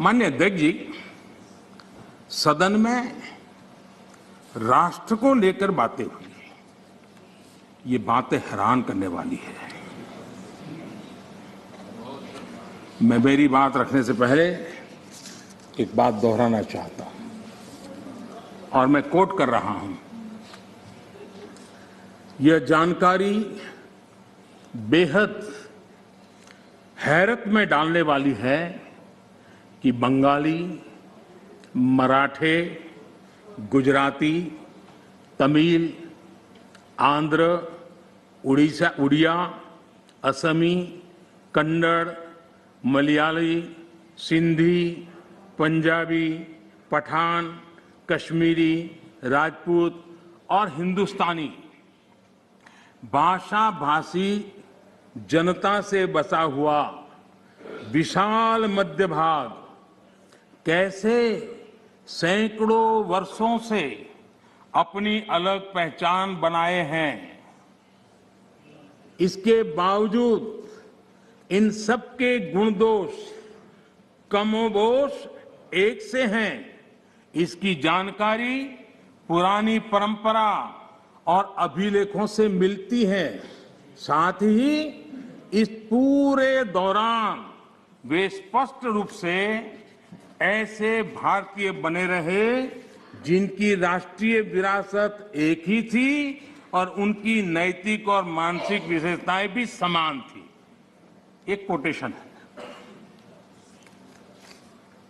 माननीय अध्यक्ष जी, सदन में राष्ट्र को लेकर बातें हुई। ये बातें हैरान करने वाली है। मैं मेरी बात रखने से पहले एक बात दोहराना चाहता हूं और मैं कोट कर रहा हूं। यह जानकारी बेहद हैरत में डालने वाली है कि बंगाली, मराठे, गुजराती, तमिल, आंध्र, उड़िया, असमी, कन्नड़, मलयाली, सिंधी, पंजाबी, पठान, कश्मीरी, राजपूत और हिंदुस्तानी भाषा भाषी जनता से बसा हुआ विशाल मध्य भाग कैसे सैकड़ों वर्षों से अपनी अलग पहचान बनाए हैं। इसके बावजूद इन सबके गुण दोष कमोबेश एक से हैं। इसकी जानकारी पुरानी परंपरा और अभिलेखों से मिलती है। साथ ही इस पूरे दौरान वे स्पष्ट रूप से ऐसे भारतीय बने रहे जिनकी राष्ट्रीय विरासत एक ही थी और उनकी नैतिक और मानसिक विशेषताएं भी समान थी। एक कोटेशन है।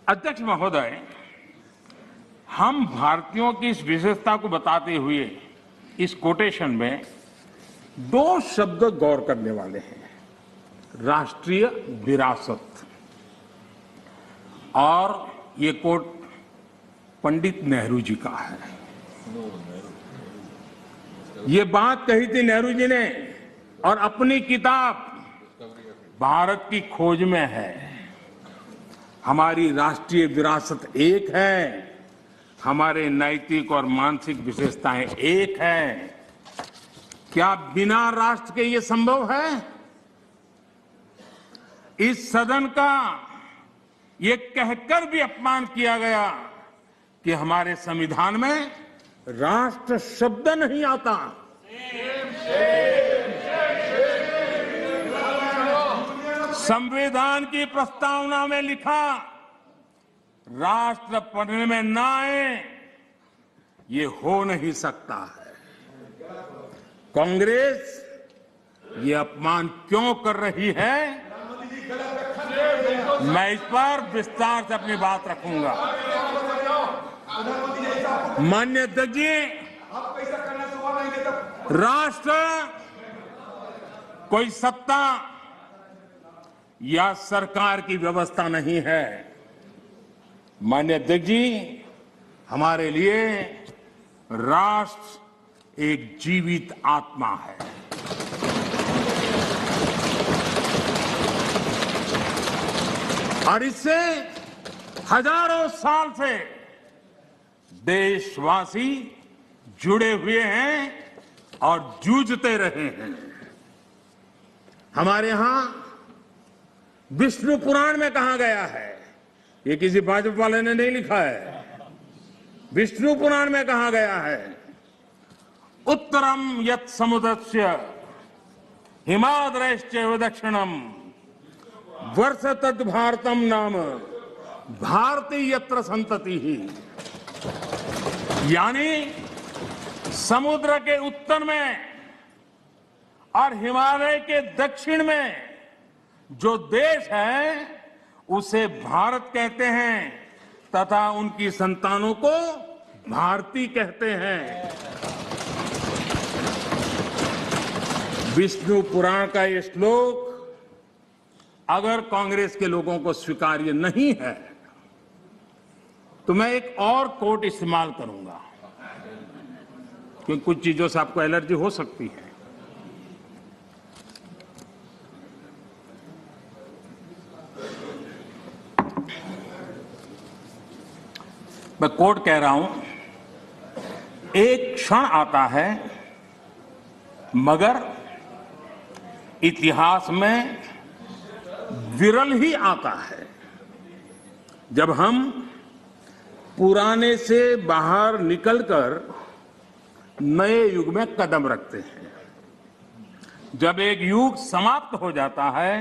अध्यक्ष महोदय, हम भारतीयों की इस विशेषता को बताते हुए इस कोटेशन में दो शब्द गौर करने वाले हैं, राष्ट्रीय विरासत। और ये कोट पंडित नेहरू जी का है। ये बात कही थी नेहरू जी ने और अपनी किताब भारत की खोज में है। हमारी राष्ट्रीय विरासत एक है, हमारे नैतिक और मानसिक विशेषताएं एक है। क्या बिना राष्ट्र के ये संभव है? इस सदन का ये कहकर भी अपमान किया गया कि हमारे संविधान में राष्ट्र शब्द नहीं आता। संविधान की प्रस्तावना में लिखा राष्ट्र पढ़ने में ना आए, ये हो नहीं सकता है। कांग्रेस ये अपमान क्यों कर रही है, मैं इस पर विस्तार से अपनी बात रखूंगा। माननीय अध्यक्ष जी, राष्ट्र कोई सत्ता या सरकार की व्यवस्था नहीं है। माननीय अध्यक्ष जी, हमारे लिए राष्ट्र एक जीवित आत्मा है। और इससे हजारों साल से देशवासी जुड़े हुए हैं और जूझते रहे हैं। हमारे यहां विष्णु पुराण में कहा गया है, ये किसी भाजपा वाले ने नहीं लिखा है, विष्णु पुराण में कहा गया है, उत्तरम यत् समुद्रस्य हिमाद्रश्चैव दक्षिणम वर्ष तद भारतम नाम भारती यत्र संतति ही। यानी समुद्र के उत्तर में और हिमालय के दक्षिण में जो देश है उसे भारत कहते हैं तथा उनकी संतानों को भारती कहते हैं। विष्णु पुराण का ये श्लोक अगर कांग्रेस के लोगों को स्वीकार्य नहीं है तो मैं एक और कोट इस्तेमाल करूंगा, क्योंकि कुछ चीजों से आपको एलर्जी हो सकती है। मैं कोट कह रहा हूं, एक क्षण आता है मगर इतिहास में विरल ही आता है। जब हम पुराने से बाहर निकलकर नए युग में कदम रखते हैं, जब एक युग समाप्त हो जाता है,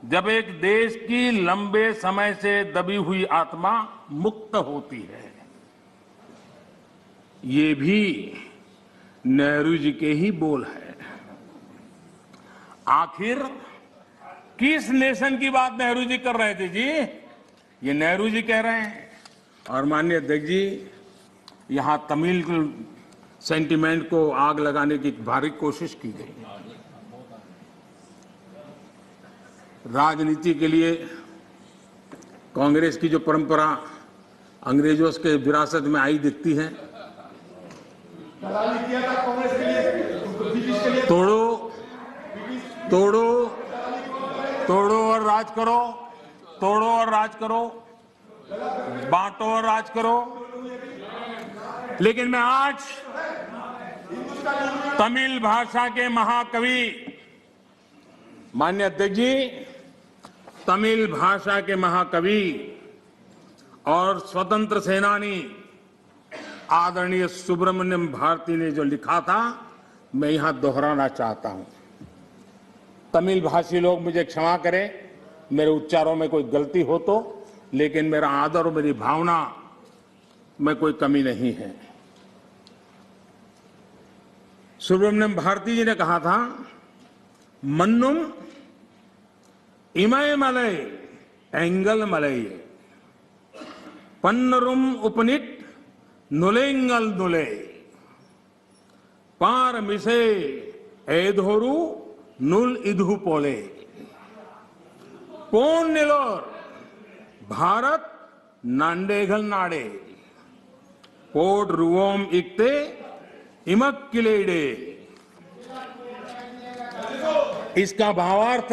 जब एक देश की लंबे समय से दबी हुई आत्मा मुक्त होती है। ये भी नेहरू जी के ही बोल है। आखिर किस नेशन की बात नेहरू जी कर रहे थे जी? ये नेहरू जी कह रहे हैं। और माननीय अध्यक्ष जी, यहां तमिल सेंटिमेंट को आग लगाने की भारी कोशिश की गई। राजनीति के लिए कांग्रेस की जो परंपरा अंग्रेजों के विरासत में आई दिखती है, तोड़ो तोड़ो तोड़ो और राज करो, तोड़ो और राज करो, बांटो और राज करो। लेकिन मैं आज तमिल भाषा के महाकवि माननीय अध्यक्ष जी, तमिल भाषा के महाकवि और स्वतंत्र सेनानी आदरणीय सुब्रमण्यम भारती ने जो लिखा था, मैं यहां दोहराना चाहता हूं। तमिल भाषी लोग मुझे क्षमा करें, मेरे उच्चारों में कोई गलती हो तो, लेकिन मेरा आदर और मेरी भावना में कोई कमी नहीं है। सुब्रमण्यम भारती जी ने कहा था, मन्नुम इमय मलय एंगल मलय पन्नरुम उपनिट नुलेंगल नुले पार मिसे एधोरु नुल इधु पोले पोन निलोर भारत नांडेगल नाडे पोट रुवोम इकते इमक किलेडे। इसका भावार्थ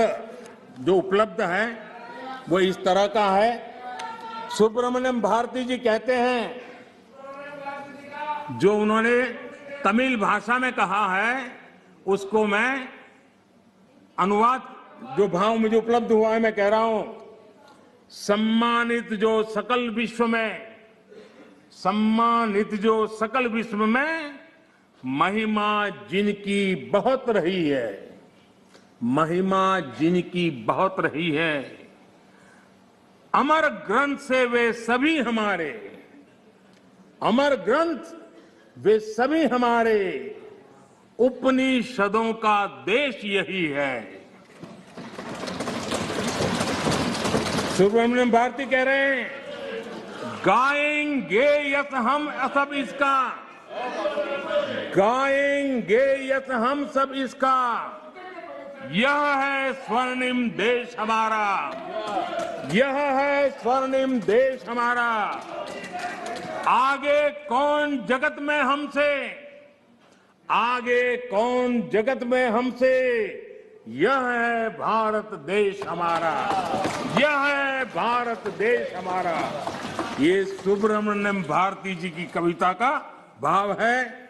जो उपलब्ध है वो इस तरह का है। सुब्रमण्यम भारती जी कहते हैं, जो उन्होंने तमिल भाषा में कहा है उसको मैं अनुवाद, जो भाव मुझे उपलब्ध हुआ है मैं कह रहा हूं। सम्मानित जो सकल विश्व में, सम्मानित जो सकल विश्व में महिमा जिनकी बहुत रही है, महिमा जिनकी बहुत रही है, अमर ग्रंथ से वे सभी हमारे, अमर ग्रंथ वे सभी हमारे, उपनिषदों का देश यही है। सुब्रमण्यम भारती कह रहे हैं, गाएंगे यस हम सब इसका, गाएंगे यस हम सब इसका, यह है स्वर्णिम देश हमारा, यह है स्वर्णिम देश हमारा। आगे कौन जगत में हमसे, आगे कौन जगत में हमसे, यह है भारत देश हमारा, यह है भारत देश हमारा। ये सुब्रमण्यम भारती जी की कविता का भाव है।